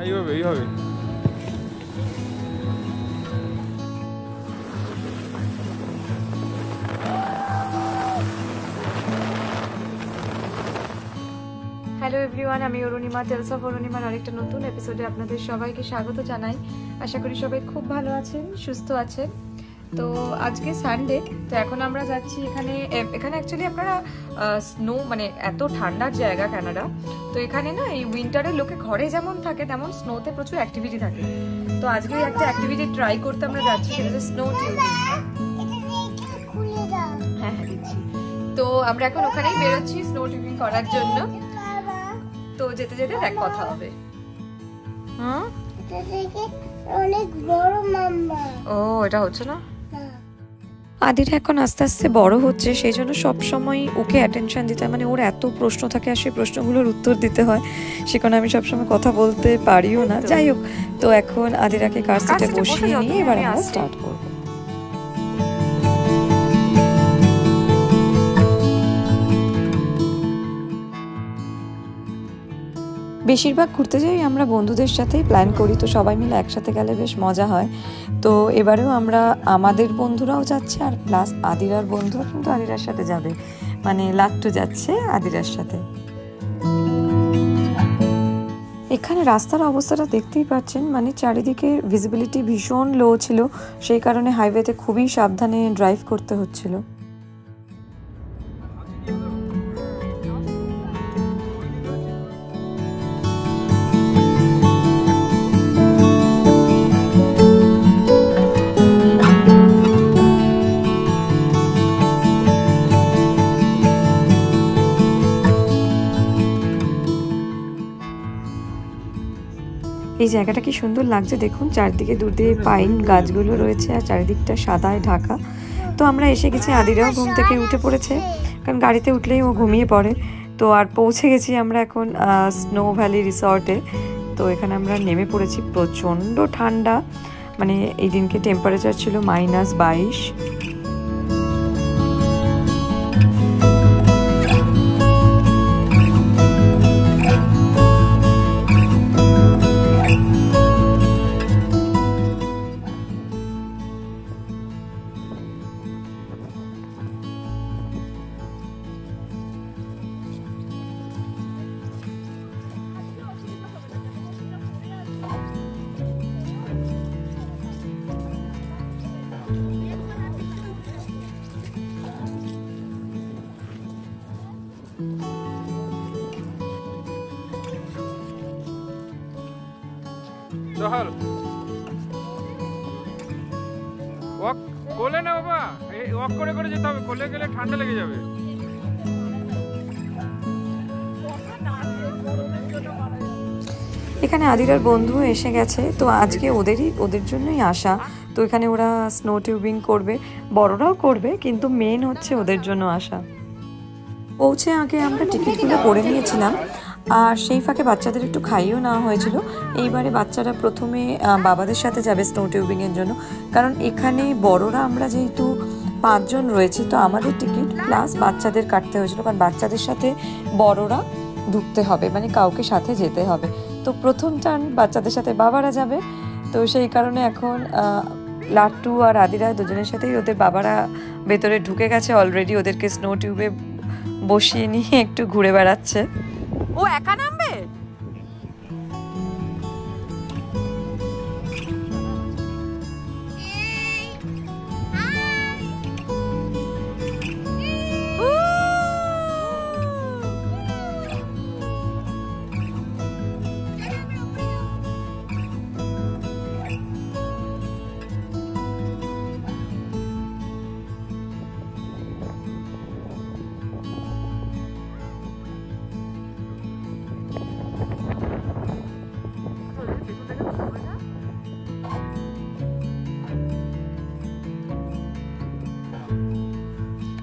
এইভাবে এইভাবে hello everyone, আমি অরুণিমা, টেলস অফ অরুণিমার আরেকটা নতুন এপিসোডে আপনাদের সবাইকে স্বাগত জানাই। আশা করি সবাই খুব ভালো আছেন, সুস্থ আছেন। তো আজকে সানডে, তো এখন আমরা যাচ্ছি এখানে অ্যাকচুয়ালি আপনারা স্নো মানে এত ঠান্ডার জায়গা কানাডা, তো এখানে না এই উইন্টারে লোকে ঘরে যেমন থাকে তেমন স্নোতে প্রচুর অ্যাক্টিভিটি থাকে। তো আজকে একটা অ্যাক্টিভিটি ট্রাই করতে আমরা যাচ্ছি, সেটা হচ্ছে স্নো টিউবিং। হ্যাঁ হ্যাঁ দিচ্ছি। তো আমরা এখন ওখানেই বেরোচ্ছি স্নো টিউবিং করার জন্য। তো যেতে যেতে দেখ কথা হবে। অনেক বড় মাম্মা। ও এটা হচ্ছে না, আদির এখন আস্তে আস্তে বড় হচ্ছে, সেই জন্য সবসময় ওকে অ্যাটেনশন দিতে হয়, মানে ওর এত প্রশ্ন থাকে আর সেই প্রশ্নগুলোর উত্তর দিতে হয়, সে কারণে আমি সবসময় কথা বলতে পারিও না। যাই হোক, তো এখন আদিরাকে কার সিটে বসিয়ে নিয়ে এবার আমরা স্টার্ট করব। বেশিরভাগ ঘুরতে যাই আমরা বন্ধুদের সাথেই প্ল্যান করি, তো সবাই মিলে একসাথে গেলে বেশ মজা হয়। তো এবারেও আমরা আমাদের বন্ধুরাও যাচ্ছে আর প্লাস আদিরার বন্ধুও কিন্তু আদিরার সাথে যাবে, মানে লাট্টু যাচ্ছে আদিরার সাথে। এখানে রাস্তার অবস্থাটা দেখতেই পাচ্ছেন, মানে চারিদিকে ভিজিবিলিটি ভীষণ লো ছিল, সেই কারণে হাইওয়েতে খুবই সাবধানে ড্রাইভ করতে হচ্ছিল। এই জায়গাটা কি সুন্দর লাগছে দেখুন, চারদিকে দূর দিয়ে পাইন গাছগুলো রয়েছে আর চারিদিকটা সাদায় ঢাকা। তো আমরা এসে গেছি, আদিরাও ঘুম থেকে উঠে পড়েছে, কারণ গাড়িতে উঠলেই ও ঘুমিয়ে পড়ে। তো আর পৌঁছে গেছি আমরা এখন স্নো ভ্যালি রিসর্টে। তো এখানে আমরা নেমে পড়েছি, প্রচণ্ড ঠান্ডা, মানে এই দিনকে টেম্পারেচার ছিল -22। চল ওয়াক কোলে না বাবা, এই ওয়াক করে করে যেতে হবে, কোলে গেলে ঠান্ডা লেগে যাবে। এখানে আদিরার বন্ধু এসে গেছে, তো আজকে ওদের জন্যই আসা। তো এখানে ওরা স্নো টিউবিং করবে, বড়রাও করবে, কিন্তু মেন হচ্ছে ওদের জন্য আসা। পৌঁছে আগে আমরা টিকিটগুলো করে নিয়েছিলাম, আর সেই ফাঁকে বাচ্চাদের একটু খাইয়েও নেওয়া হয়েছিল। এইবারে বাচ্চারা প্রথমে বাবাদের সাথে যাবে স্নো টিউবিংয়ের জন্য, কারণ এখানে বড়রা আমরা যেহেতু 5 জন রয়েছি, তো আমাদের টিকিট প্লাস বাচ্চাদের কাটতে হয়েছিল, কারণ বাচ্চাদের সাথে বড়রা ঢুকতে হবে, মানে কাউকে সাথে যেতে হবে। তো প্রথম টার্ন বাচ্চাদের সাথে বাবারা যাবে, তো সেই কারণে এখন লাট্টু আর আদিরা দুজনের সাথেই ওদের বাবারা ভেতরে ঢুকে গেছে অলরেডি, ওদেরকে স্নো টিউবে বসিয়ে নিয়ে একটু ঘুরে বেড়াচ্ছে। ও একা নামবে?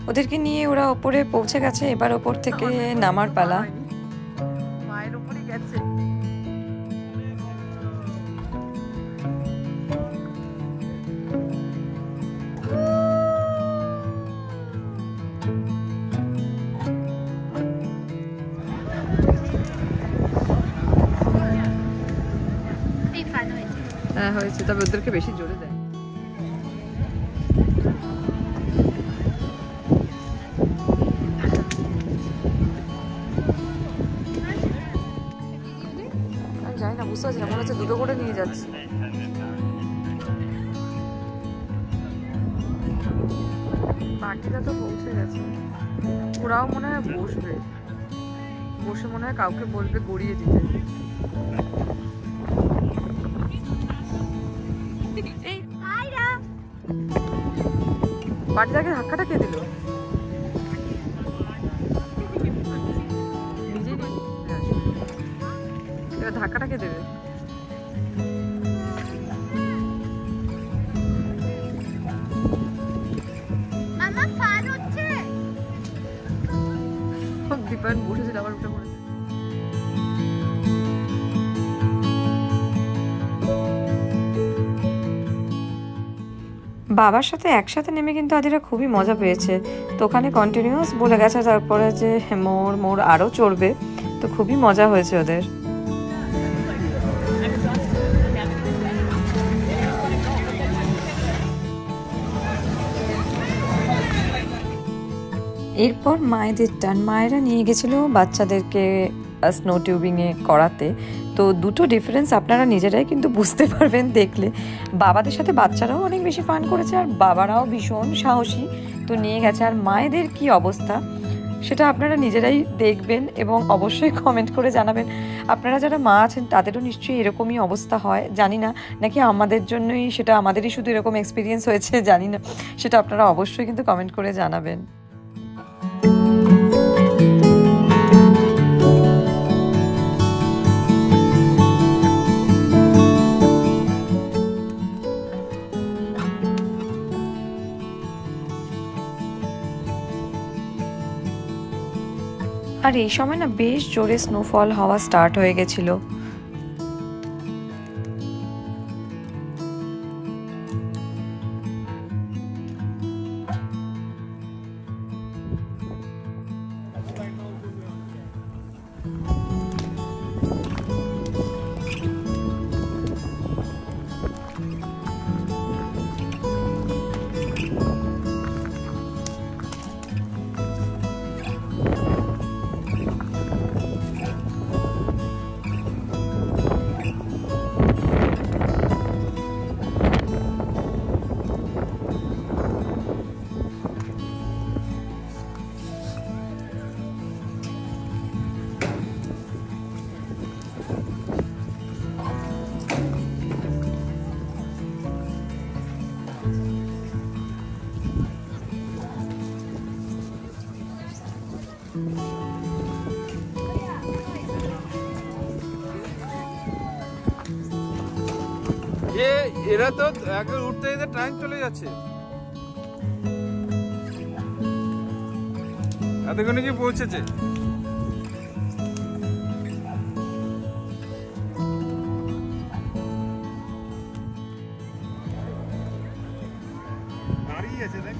ওদেরকে নিয়ে ওরা ওপরে পৌঁছে গেছে, এবার ওপর থেকে নামার পালা। মায়ের উপরে গেছে। হয়েছে, তবে ওদেরকে বেশি জোরে দেয়। আমি জানি না, বুঝতে পারছি না, মনে হচ্ছে দুটো করে নিয়ে যাচ্ছি। পাখিরা তো পৌঁছে গেছে, ওরাও মনে হয় বসবে, বসে মনে হয় কাউকে বলবে গড়িয়ে দিতে। পাখিটাকে ধাক্কাটা কে দিল? নিজেই এবার ধাক্কাটা কে দেবে? দীপায়ন বসেছিল, আবার উঠে পড়েছে। বাবার সাথে একসাথে নেমে কিন্তু আদিরা খুবই মজা পেয়েছে, তো ওখানে কন্টিনিউয়াস বলে গেছে তারপরে যে মোর মোর আরও চড়বে, তো খুবই মজা হয়েছে ওদের। এরপর মায়েদের টার্ন, মায়েরা নিয়ে গেছিলো বাচ্চাদেরকে স্নো টিউবিংয়ে করাতে। তো দুটো ডিফারেন্স আপনারা নিজেরাই কিন্তু বুঝতে পারবেন দেখলে। বাবাদের সাথে বাচ্চারাও অনেক বেশি ফান করেছে, আর বাবারাও ভীষণ সাহসী, তো নিয়ে গেছে। আর মায়েদের কি অবস্থা সেটা আপনারা নিজেরাই দেখবেন এবং অবশ্যই কমেন্ট করে জানাবেন। আপনারা যারা মা আছেন তাদেরও নিশ্চয়ই এরকমই অবস্থা হয়, জানি না, নাকি আমাদের জন্যই সেটা, আমাদেরই শুধু এরকম এক্সপিরিয়েন্স হয়েছে জানি না, সেটা আপনারা অবশ্যই কিন্তু কমেন্ট করে জানাবেন। আর এই সময় না বেশ জোরে স্নোফল হওয়া স্টার্ট হয়ে গেছিল। এরা তো একবার উঠতে যেতে টাইম চলে যাচ্ছে। এতক্ষণে কি পৌঁছেছে? দাঁড়িয়ে আছে দেখ।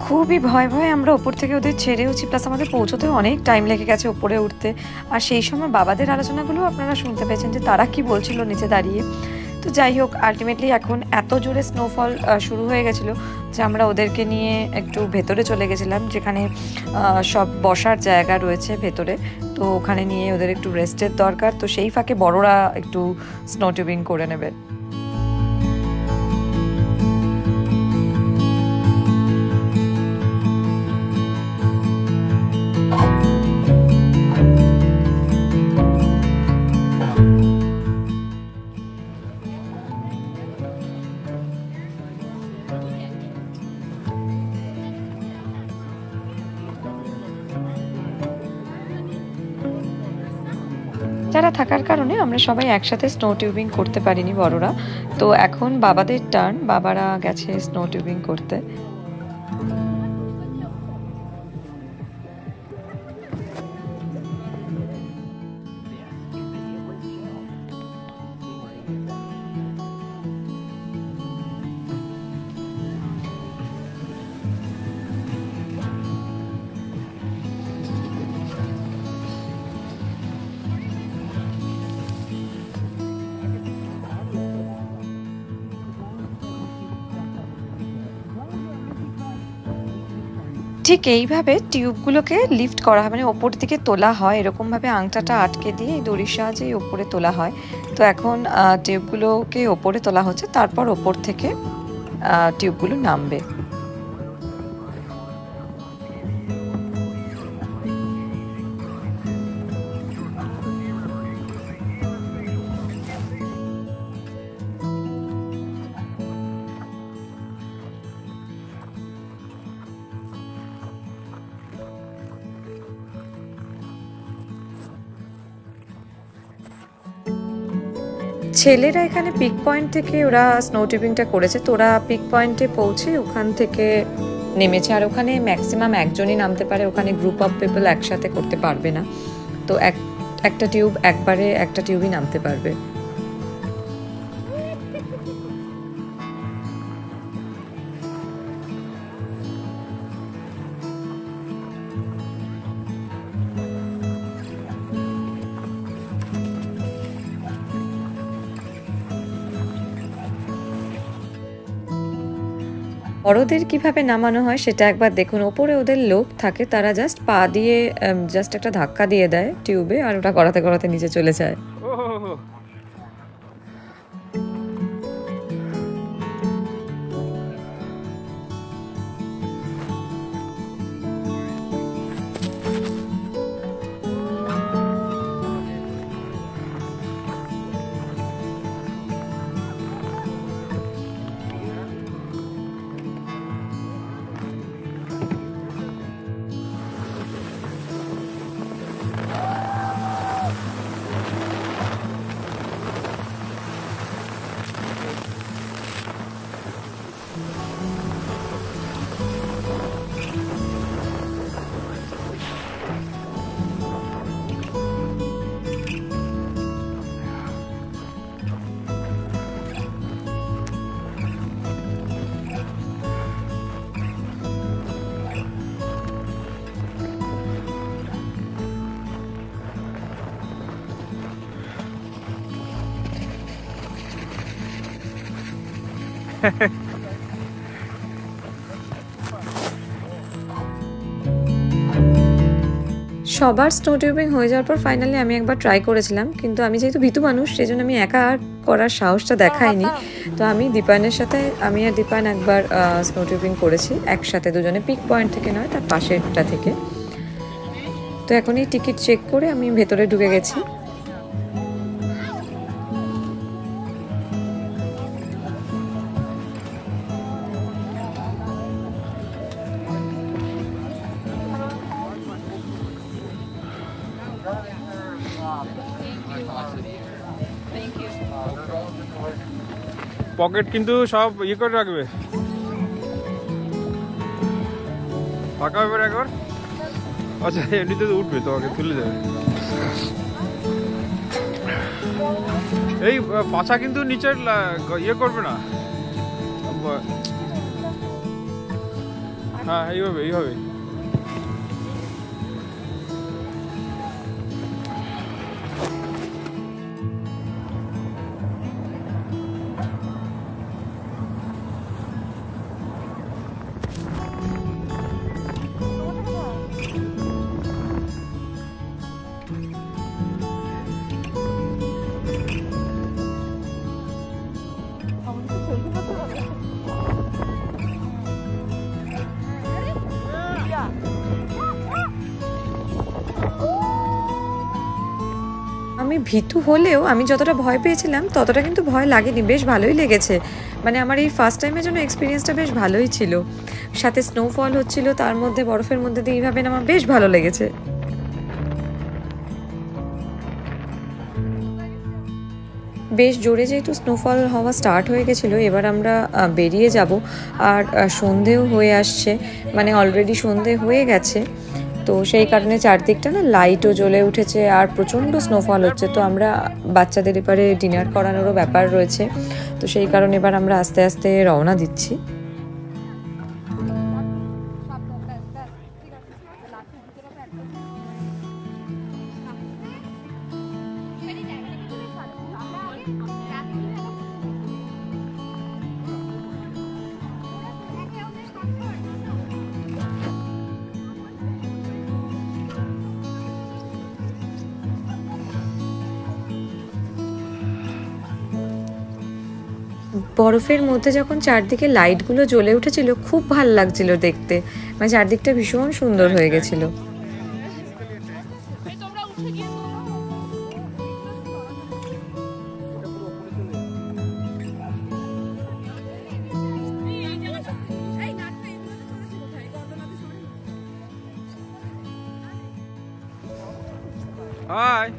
খুবই ভয় ভয়ে আমরা ওপর থেকে ওদের ছেড়েওছি, প্লাস আমাদের পৌঁছতেও অনেক টাইম লেগে গেছে ওপরে উঠতে। আর সেই সময় বাবাদের আলোচনাগুলো আপনারা শুনতে পেয়েছেন যে তারা কি বলছিল নিচে দাঁড়িয়ে। তো যাই হোক, আলটিমেটলি এখন এত জোরে স্নোফল শুরু হয়ে গেছিলো যে আমরা ওদেরকে নিয়ে একটু ভেতরে চলে গেছিলাম, যেখানে সব বসার জায়গা রয়েছে ভেতরে। তো ওখানে নিয়ে ওদের একটু রেস্টের দরকার, তো সেই ফাঁকে বড়রা একটু স্নো টিউবিং করে নেবে। বাচ্চারা থাকার কারণে আমরা সবাই একসাথে স্নো টিউবিং করতে পারিনি বড়রা। তো এখন বাবাদের টার্ন, বাবারা গেছে স্নো টিউবিং করতে। ঠিক এইভাবে টিউবগুলোকে লিফট করা হয়, মানে ওপর দিকে তোলা হয়, এরকমভাবে আংটাটা আটকে দিয়ে এই দড়ির সাহায্যে ওপরে তোলা হয়। তো এখন টিউবগুলোকে ওপরে তোলা হচ্ছে, তারপর ওপর থেকে টিউবগুলো নামবে। ছেলেরা এখানে পিক পয়েন্ট থেকে ওরা স্নো টিউবিংটা করেছে। তো ওরা পিক পয়েন্টে পৌঁছে ওখান থেকে নেমেছে, আর ওখানে ম্যাক্সিমাম একজনই নামতে পারে, ওখানে গ্রুপ অফ পিপল একসাথে করতে পারবে না। তো একটা টিউব একবারে একটা টিউবই নামতে পারবে। বড়দের কিভাবে নামানো হয় সেটা একবার দেখুন। ওপরে ওদের লোক থাকে, তারা জাস্ট পা দিয়ে জাস্ট একটা ধাক্কা দিয়ে দেয় টিউবে, আর ওটা গড়াতে গড়াতে নিচে চলে যায়। সবার স্নো টিউবিং হয়ে যাওয়ার পর ফাইনালি আমি একবার ট্রাই করেছিলাম, কিন্তু আমি যেহেতু ভীতু মানুষ সেই জন্য আমি একা আর করার সাহসটা দেখাইনি। তো আমি দীপায়নের সাথে, আমি আর দীপায়ন একবার স্নো টিউবিং করেছি একসাথে, দুজনে পিক পয়েন্ট থেকে নয়, তার পাশেরটা থেকে। তো এখনই টিকিট চেক করে আমি ভেতরে ঢুকে গেছি। পকেট কিন্তু সব ইয়ে করে রাখবে, ফাঁকা ব্যাপার একবার। আচ্ছা এমনিতে তো উঠবে, তোমাকে তুলে দেবে। এই পাছা কিন্তু নিচের ইয়ে করবে না। হ্যাঁ এইভাবে এইভাবে। আমি ভীতু হলেও আমি যতটা ভয় পেয়েছিলাম ততটা কিন্তু ভয় লাগেনি, বেশ ভালোই লেগেছে। মানে আমার এই ফার্স্ট টাইমের জন্য এক্সপিরিয়েন্সটা বেশ ভালোই ছিল। সাথে স্নোফল হচ্ছিল, তার মধ্যে বরফের মধ্যে দিয়ে এইভাবে আমার বেশ ভালো লেগেছে। বেশ জোরে যেহেতু স্নোফল হওয়া স্টার্ট হয়ে গেছিলো, এবার আমরা বেরিয়ে যাব। আর সন্ধেও হয়ে আসছে, মানে অলরেডি সন্ধে হয়ে গেছে, তো সেই কারণে চারদিকটা না লাইটও জ্বলে উঠেছে আর প্রচণ্ড স্নোফল হচ্ছে। তো আমরা বাচ্চাদের এবারে ডিনার করানোরও ব্যাপার রয়েছে, তো সেই কারণে এবার আমরা আস্তে আস্তে রওনা দিচ্ছি। বরফের মধ্যে যখন চারদিকে লাইটগুলো জ্বলে উঠেছিল, খুব ভাল লাগছিল দেখতে, মানে চারদিকটা ভীষণ সুন্দর হয়ে গেছিল। হাই।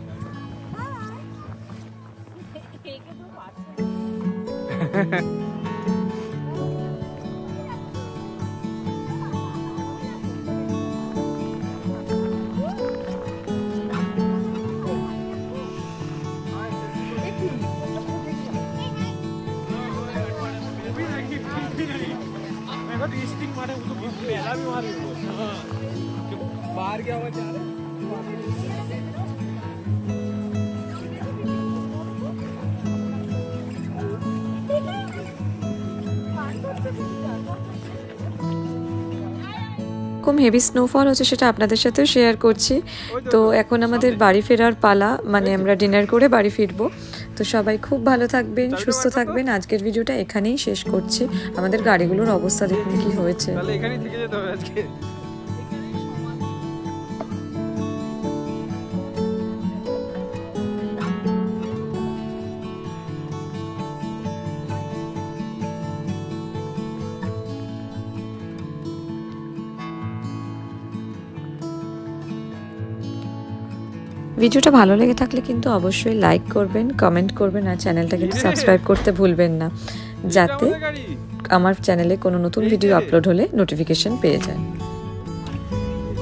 बाहर क्या हुआ जा रहा है? এরকম হেভি স্নোফল হচ্ছে, সেটা আপনাদের সাথেও শেয়ার করছি। তো এখন আমাদের বাড়ি ফেরার পালা, মানে আমরা ডিনার করে বাড়ি ফিরবো। তো সবাই খুব ভালো থাকবেন, সুস্থ থাকবেন। আজকের ভিডিওটা এখানেই শেষ করছি। আমাদের গাড়িগুলোর অবস্থা দেখুন কি হয়েছে। তাহলে এখানেই থেকে যেতে হবে আজকে। ভিডিওটা ভালো লেগে থাকলে কিন্তু অবশ্যই লাইক করবেন, কমেন্ট করবেন, আর চ্যানেলটা কিন্তু সাবস্ক্রাইব করতে ভুলবেন না, যাতে আমার চ্যানেলে কোনো নতুন ভিডিও আপলোড হলে নোটিফিকেশন পেয়ে যায়।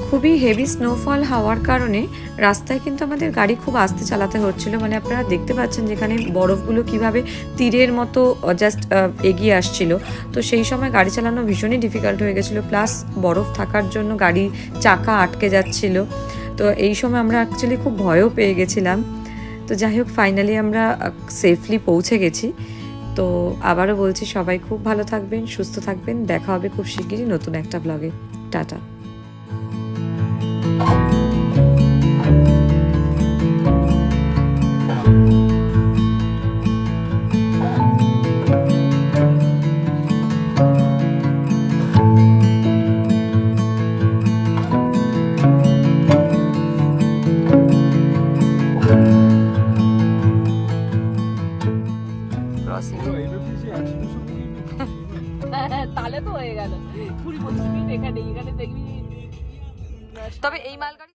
খুবই হেভি স্নোফল হওয়ার কারণে রাস্তায় কিন্তু আমাদের গাড়ি খুব আস্তে চালাতে হচ্ছিল। মানে আপনারা দেখতে পাচ্ছেন যেখানে বরফগুলো কিভাবে তীরের মতো জাস্ট এগিয়ে আসছিল। তো সেই সময় গাড়ি চালানো ভীষণই ডিফিকাল্ট হয়ে গেছিলো, প্লাস বরফ থাকার জন্য গাড়ির চাকা আটকে যাচ্ছিল। তো এই সময় আমরা অ্যাকচুয়ালি খুব ভয়ও পেয়ে গেছিলাম। তো যাই হোক, ফাইনালি আমরা সেফলি পৌঁছে গেছি। তো আবারও বলছি, সবাই খুব ভালো থাকবেন, সুস্থ থাকবেন। দেখা হবে খুব শিগগিরই নতুন একটা ব্লগে। টাটা। তাহলে তো হয়ে গেল 20-25 মিনিট এখানে দেখবি। তবে এই মালগাড়ি